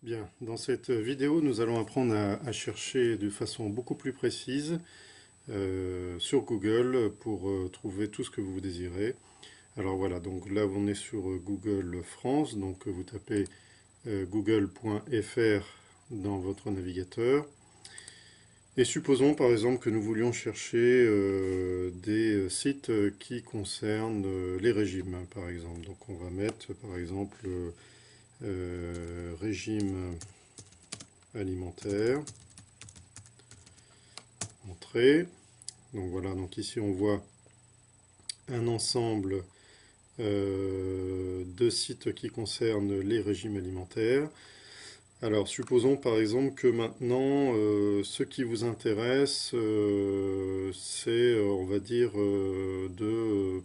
Bien, dans cette vidéo, nous allons apprendre à chercher de façon beaucoup plus précise sur Google pour trouver tout ce que vous désirez. Alors voilà, donc là on est sur Google France, donc vous tapez google.fr dans votre navigateur. Et supposons par exemple que nous voulions chercher des sites qui concernent les régimes, par exemple. Donc on va mettre par exemple régime alimentaire, entrée. Donc voilà, donc ici on voit un ensemble de sites qui concernent les régimes alimentaires. Alors supposons par exemple que maintenant ce qui vous intéresse c'est on va dire de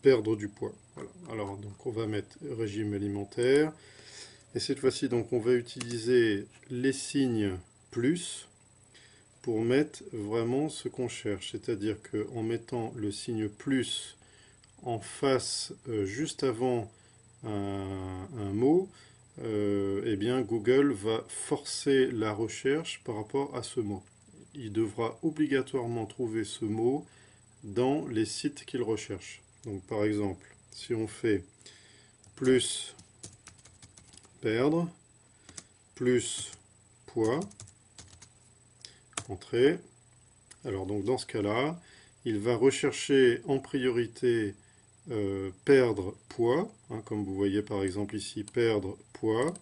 perdre du poids. Voilà. Alors donc on va mettre régime alimentaire et cette fois-ci donc on va utiliser les signes plus pour mettre vraiment ce qu'on cherche. C'est-à-dire qu'en mettant le signe plus en face, juste avant un mot, eh bien Google va forcer la recherche par rapport à ce mot. Il devra obligatoirement trouver ce mot dans les sites qu'il recherche. Donc par exemple, si on fait plus perdre, plus poids, entrée. Alors donc dans ce cas-là, il va rechercher en priorité perdre poids, hein, comme vous voyez par exemple ici, perdre poids.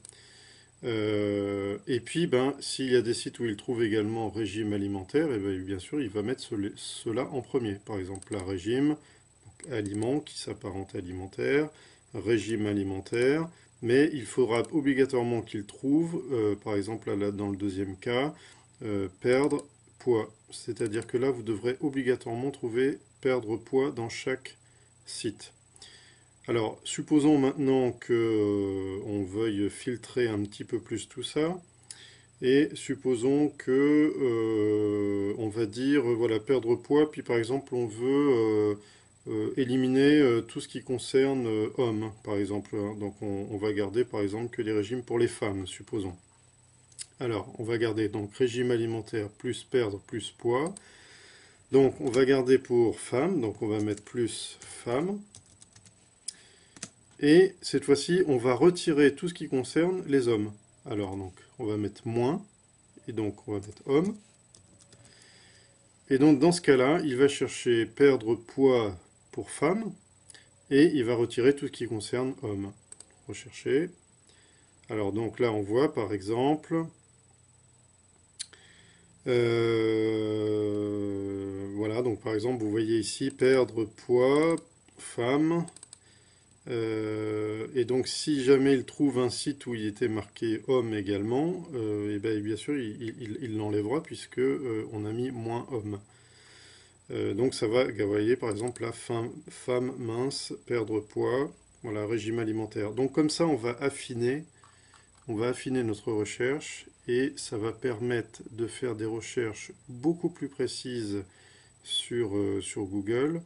Et puis, ben, s'il y a des sites où il trouve également régime alimentaire, et ben, bien sûr, il va mettre cela en premier. Par exemple, la régime, donc, aliment qui s'apparente à alimentaire, régime alimentaire, mais il faudra obligatoirement qu'il trouve, par exemple, là, dans le deuxième cas, perdre poids. C'est-à-dire que là, vous devrez obligatoirement trouver perdre poids dans chaque site. Alors, supposons maintenant que on veuille filtrer un petit peu plus tout ça, et supposons que on va dire voilà perdre poids, puis par exemple on veut éliminer tout ce qui concerne hommes, par exemple. Hein. Donc on va garder par exemple que les régimes pour les femmes, supposons. Alors, on va garder donc régime alimentaire plus perdre plus poids. Donc on va garder pour femmes, donc on va mettre plus femmes. Et cette fois-ci, on va retirer tout ce qui concerne les hommes. Alors donc, on va mettre moins, et donc on va mettre homme. Et donc dans ce cas-là, il va chercher perdre poids pour femme, et il va retirer tout ce qui concerne homme. Rechercher. Alors donc là, on voit par exemple, voilà, donc par exemple, vous voyez ici perdre poids, femme. Et donc, si jamais il trouve un site où il était marqué homme également, et ben, bien sûr, il l'enlèvera puisque on a mis moins homme. Donc, ça va, vous voyez, par exemple, la femme mince, perdre poids, voilà, régime alimentaire. Donc, comme ça, on va affiner notre recherche et ça va permettre de faire des recherches beaucoup plus précises sur Google.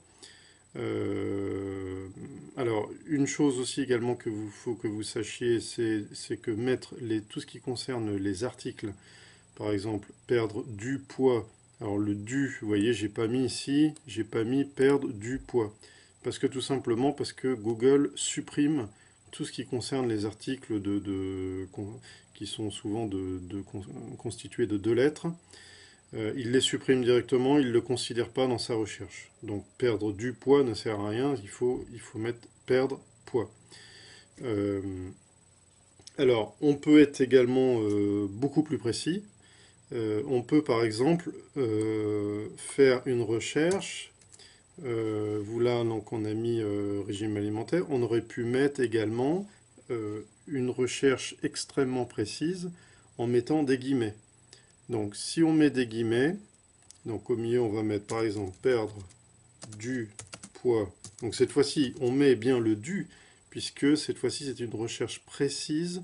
Alors, une chose aussi également que vous faut que vous sachiez, c'est que mettre tout ce qui concerne les articles, par exemple, perdre du poids. Alors le du, vous voyez, j'ai pas mis ici, j'ai pas mis perdre du poids. Parce que tout simplement, parce que Google supprime tout ce qui concerne les articles qui sont souvent constitués de deux lettres. Il les supprime directement, il ne le considère pas dans sa recherche. Donc perdre du poids ne sert à rien, il faut mettre perdre poids. Euh, alors, on peut être également beaucoup plus précis. On peut par exemple faire une recherche. Vous là, donc on a mis régime alimentaire. On aurait pu mettre également une recherche extrêmement précise en mettant des guillemets. Donc si on met des guillemets, donc au milieu on va mettre par exemple perdre du poids. Donc cette fois-ci on met bien le du, puisque cette fois-ci c'est une recherche précise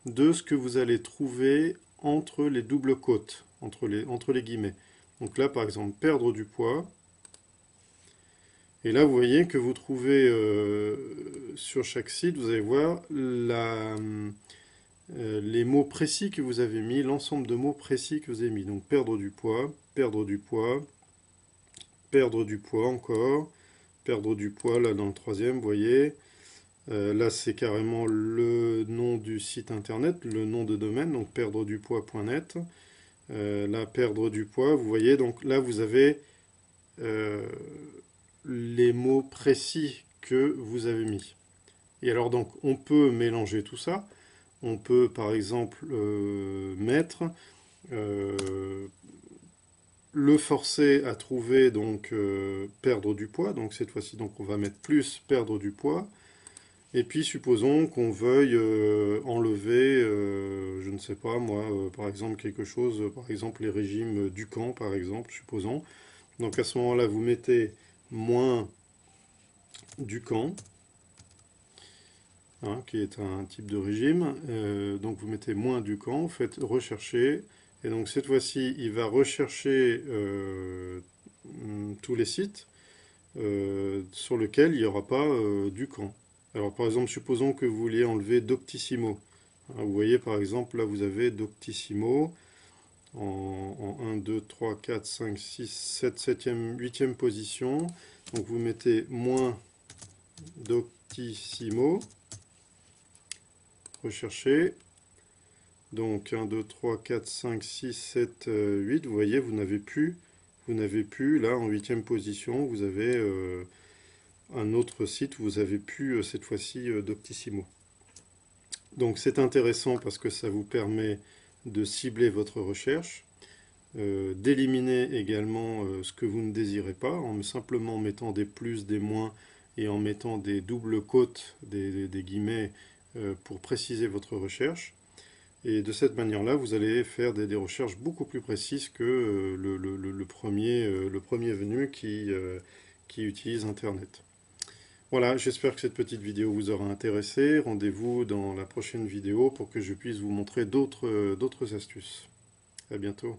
de ce que vous allez trouver entre les doubles côtes, entre les guillemets. Donc là par exemple perdre du poids, et là vous voyez que vous trouvez sur chaque site, vous allez voir les mots précis que vous avez mis, l'ensemble de mots précis que vous avez mis. Donc perdre du poids, perdre du poids, perdre du poids encore, perdre du poids là dans le troisième, vous voyez. Là c'est carrément le nom du site internet, le nom de domaine, donc perdredupoids.net. Là perdre du poids, vous voyez, donc là vous avez les mots précis que vous avez mis. Et alors donc on peut mélanger tout ça. On peut par exemple mettre le forcer à trouver donc perdre du poids. Donc cette fois-ci donc on va mettre plus perdre du poids. Et puis supposons qu'on veuille enlever, je ne sais pas moi, par exemple quelque chose, par exemple les régimes Dukan par exemple, supposons. Donc à ce moment-là vous mettez moins Dukan. Hein, qui est un type de régime. Donc vous mettez moins Dukan, vous faites rechercher, et donc cette fois-ci il va rechercher tous les sites sur lesquels il n'y aura pas Dukan. Alors par exemple, supposons que vous vouliez enlever Doctissimo. Hein, vous voyez par exemple, là vous avez Doctissimo en 1, 2, 3, 4, 5, 6, 7, 7e, 8e position. Donc vous mettez moins Doctissimo. Rechercher. Donc 1, 2, 3, 4, 5, 6, 7, 8. Vous voyez, vous n'avez plus, là en 8e position, vous avez un autre site, vous avez plus cette fois-ci Doctissimo. Donc c'est intéressant parce que ça vous permet de cibler votre recherche, d'éliminer également ce que vous ne désirez pas, en simplement mettant des plus, des moins et en mettant des doubles quotes, des guillemets, pour préciser votre recherche. Et de cette manière-là, vous allez faire des recherches beaucoup plus précises que le premier venu qui utilise Internet. Voilà, j'espère que cette petite vidéo vous aura intéressé. Rendez-vous dans la prochaine vidéo pour que je puisse vous montrer d'autres astuces. À bientôt.